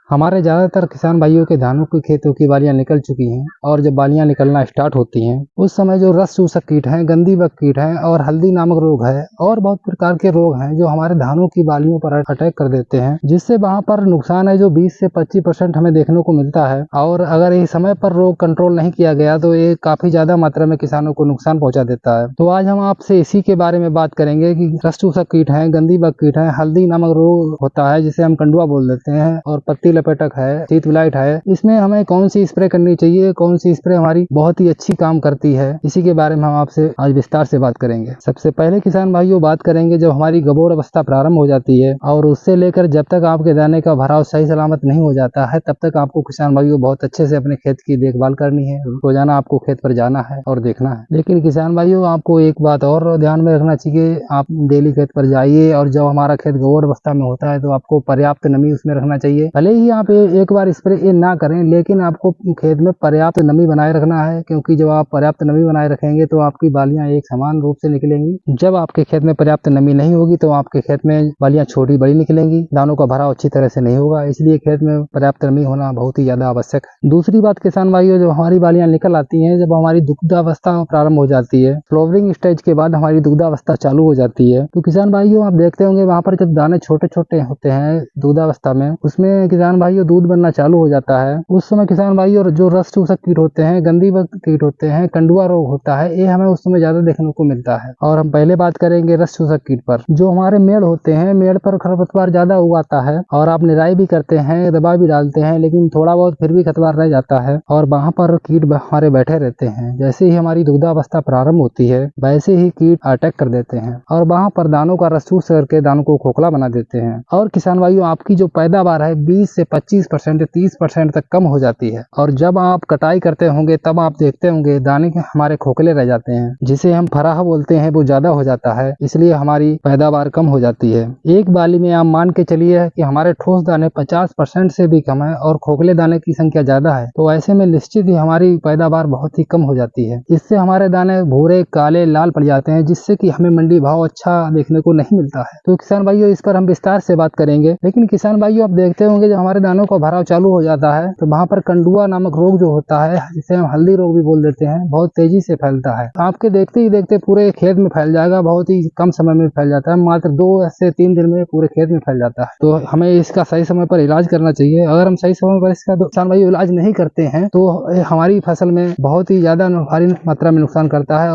हमारे ज़्यादातर किसान भाइयों के धानों की खेतों की बालियां निकल चुकी हैं और जब बालियां निकलना स्टार्ट होती हैं उस समय जो रस चूसक कीट हैं, गंदी बग कीट हैं और हल्दी नामक रोग है और बहुत प्रकार के रोग हैं जो हमारे धानों की बालियों पर अटैक कर देते हैं, जिससे वहां पर नुकसान है जो 20 से 25% हमें देखने को मिलता है। और अगर ये समय पर रोग कंट्रोल नहीं किया गया तो ये काफी ज्यादा मात्रा में किसानों को नुकसान पहुंचा देता है। तो आज हम आपसे इसी के बारे में बात करेंगे कि रस चूसक कीट है, गंदी बग कीट है, हल्दी नामक रोग होता है जिसे हम कंडुआ बोल देते हैं और पत्ती लपेटक है, शीत विलाइट है, इसमें हमें कौन सी स्प्रे करनी चाहिए, कौन सी स्प्रे हमारी बहुत ही अच्छी काम करती है, इसी के बारे में हम आपसे आज विस्तार से बात करेंगे। सबसे पहले किसान भाइयों बात करेंगे जब हमारी गबोड़ अवस्था प्रारंभ हो जाती है और उससे लेकर जब तक आपके दाने का भराव सही सलामत नहीं हो जाता है तब तक आपको किसान भाइयों बहुत अच्छे से अपने खेत की देखभाल करनी है। रोजाना आपको खेत पर जाना है और देखना है। लेकिन किसान भाइयों आपको एक बात और ध्यान में रखना चाहिए, आप डेली खेत पर जाइए और जब हमारा खेत गबोड़ अवस्था में होता है तो आपको पर्याप्त नमी उसमें रखना चाहिए। भले ही आप एक बार स्प्रे ना करें लेकिन आपको खेत में पर्याप्त नमी बनाए रखना है, क्योंकि जब आप पर्याप्त नमी बनाए रखेंगे तो आपकी बालियां एक समान रूप से निकलेंगी। जब आपके खेत में पर्याप्त नमी नहीं होगी तो आपके खेत में बालियां छोटी बड़ी निकलेंगी, दानों का भराव अच्छी तरह से नहीं होगा। इसलिए खेत में पर्याप्त नमी होना बहुत ही ज्यादा आवश्यक है। दूसरी बात किसान भाइयों, जब हमारी बालियां निकल आती हैं, जब हमारी दुग्धावस्था प्रारंभ हो जाती है, फ्लावरिंग स्टेज के बाद हमारी दुग्धावस्था चालू हो जाती है, तो किसान भाइयों आप देखते होंगे वहां पर जब दाने छोटे छोटे होते हैं दुग्धावस्था में, उसमें किसान भाइयों दूध बनना चालू हो जाता है। उस समय किसान भाइयों जो रस चूसक कीट होते हैं, गंदी बग कीट होते हैं, कंडुआ रोग होता है, ये हमें उस समय ज्यादा देखने को मिलता है। और हम पहले बात करेंगे रस चूसक कीट पर। जो हमारे मेड़ होते हैं, मेड़ पर खरपतवार ज्यादा उगाता है और आप निराई भी करते हैं, दवा भी डालते हैं, लेकिन थोड़ा बहुत फिर भी खतवार रह जाता है और वहां पर कीट हमारे बैठे रहते हैं। जैसे ही हमारी दुग्धावस्था प्रारंभ होती है वैसे ही कीट अटैक कर देते हैं और वहां पर दानों का रस चूस करके दानों को खोखला बना देते हैं। और किसान भाइयों आपकी जो पैदावार है 20 से 25% 30% तक कम हो जाती है। और जब आप कटाई करते होंगे तब आप देखते होंगे दाने हमारे खोखले रह जाते हैं, जिसे हम फराह बोलते हैं, वो ज्यादा हो जाता है, इसलिए हमारी पैदावार कम हो जाती है। एक बाली में आप मान के चलिए कि हमारे ठोस दाने 50% से भी कम है और खोखले दाने की संख्या ज्यादा है, तो ऐसे में निश्चित ही हमारी पैदावार बहुत ही कम हो जाती है। इससे हमारे दाने भूरे, काले, लाल पड़ जाते हैं, जिससे कि हमें मंडी भाव अच्छा देखने को नहीं मिलता है। तो किसान भाइयों इस पर हम विस्तार से बात करेंगे। लेकिन किसान भाइयों आप देखते होंगे जब हमारे दानों का भराव चालू हो जाता है तो वहां पर कंडुआ नामक रोग जो होता है, जिसे हम हल्दी रोग भी बोल देते हैं, बहुत तेजी से फैलता है। आपके देखते ही देखते पूरे खेत में फैल जाएगा, बहुत ही कम समय में फैल जाता है, मात्र 2 से 3 दिन में पूरे खेत में फैल जाता है। तो हमें इसका सही समय पर इलाज करना चाहिए। अगर हम सही समय पर इसका किसान भाइयों इलाज नहीं करते हैं तो हमारी फसल में बहुत ही ज्यादा भारी मात्रा में नुकसान करता है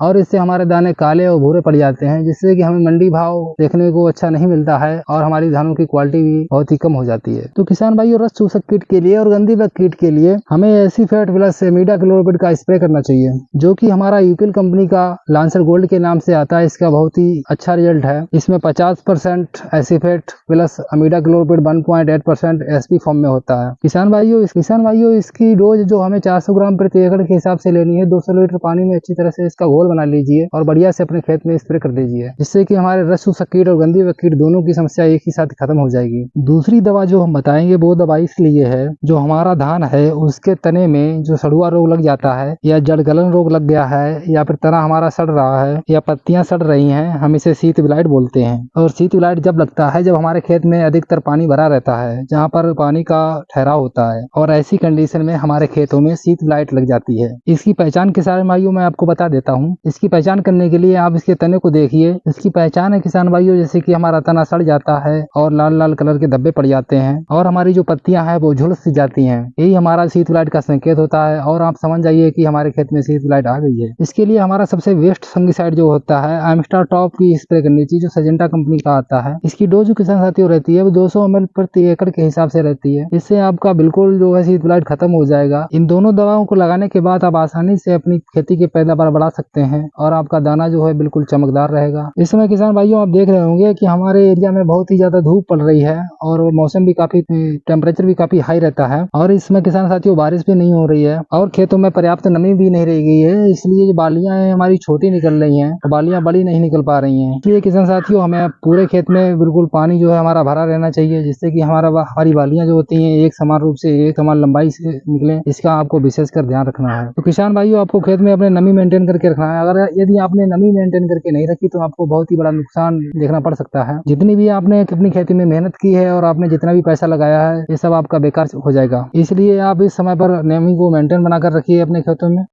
और इससे हमारे दाने काले और भूरे पड़ जाते हैं, जिससे कि हमें मंडी भाव देखने को अच्छा नहीं मिलता है और हमारी धानों की क्वालिटी भी बहुत ही कम हो जाती है। तो किसान भाइयों रस चूसक कीट के लिए और गंदी बग कीट के लिए हमें एसीफेट प्लस इमिडाक्लोप्रिड का स्प्रे करना चाहिए, जो कि हमारा यूपीएल कंपनी का लांसर गोल्ड के नाम से आता है। इसका बहुत ही अच्छा रिजल्ट है। इसमें 50% acephate plus imidacloprid 1.8% SP form में होता है। किसान भाइयों इसकी डोज जो हमें 400 ग्राम प्रति एकड़ के हिसाब से लेनी है। 200 लीटर पानी में अच्छी तरह से इसका घोल बना लीजिए और बढ़िया से अपने खेत में स्प्रे कर दीजिए, जिससे कि हमारे रस चूसक कीट और गंदी बग कीट दोनों की समस्या एक ही साथ खत्म हो जाएगी। दूसरी दवा जो हम बताएंगे वो दवा इसलिए है, जो हमारा धान है उसके तने में जो सड़ुआ रोग लग जाता है या जड़ गलन रोग लग गया है या फिर तना हमारा सड़ रहा है या पत्तियां सड़ रही हैं, हम इसे शीत विलाइट बोलते हैं। और शीत विलाइट जब लगता है जब हमारे खेत में अधिकतर पानी भरा रहता है, जहाँ पर पानी का ठहराव होता है, और ऐसी कंडीशन में हमारे खेतों में शीत विलाइट लग जाती है। इसकी पहचान किसान भाइयों मैं आपको बता देता हूँ। इसकी पहचान करने के लिए आप इसके तने को देखिए। इसकी पहचान है किसान भाइयों, जैसे कि हमारा तना सड़ जाता है और लाल लाल कलर के धब्बे पड़ जाते हैं और हमारी जो पत्तियां हैं वो झुलस जाती हैं, यही हमारा शीत विलाइट का संकेत होता है। और आप समझ जाइए कि हमारे खेत में शीत विलाइट आ गई है। इसके लिए हमारा सबसे बेस्ट फंगिसाइड जो होता है एमिस्टार टॉप की स्प्रे करनी चाहिए, जो सजेंटा कंपनी का आता है। इसकी डोज जो किसान साथियों रहती है वो 200 ml प्रति एकड़ के हिसाब से रहती है। इससे आपका बिल्कुल जो है शीत विलाइट खत्म हो जाएगा। इन दोनों दवाओं को लगाने के बाद आप आसानी से अपनी खेती की पैदावार बढ़ा सकते हैं और आपका दाना जो है बिल्कुल चमकदार रहेगा। इस समय किसान भाइयों आप देख रहे होंगे कि हमारे एरिया में बहुत ही ज्यादा धूप पड़ रही है और मौसम भी काफी टेम्परेचर भी काफी हाई रहता है और इसमें किसान साथियों बारिश भी नहीं हो रही है और खेतों में पर्याप्त नमी भी नहीं रह गई है। इसलिए जो बालियां हैं हमारी छोटी निकल रही हैं, बालियां बड़ी नहीं निकल पा रही हैं। इसलिए किसान साथियों हमें पूरे खेत में बिल्कुल पानी जो है हमारा भरा रहना चाहिए, जिससे कि हमारी बालियां जो होती हैं एक समान रूप से एक समान लंबाई से निकले। इसका आपको विशेषकर ध्यान रखना है। तो किसान भाइयों आपको खेत में अपने नमी मेंटेन करके रखना है। अगर यदि आपने नमी मेंटेन करके नहीं रखी तो आपको बहुत ही बड़ा नुकसान देखना पड़ सकता है। जितनी भी आपने अपनी खेती में मेहनत की है और आपने जितना भी पैसा पैसा लगाया है ये सब आपका बेकार हो जाएगा। इसलिए आप इस समय पर नेमी को मेंटेन बनाकर रखिए अपने खेतों में।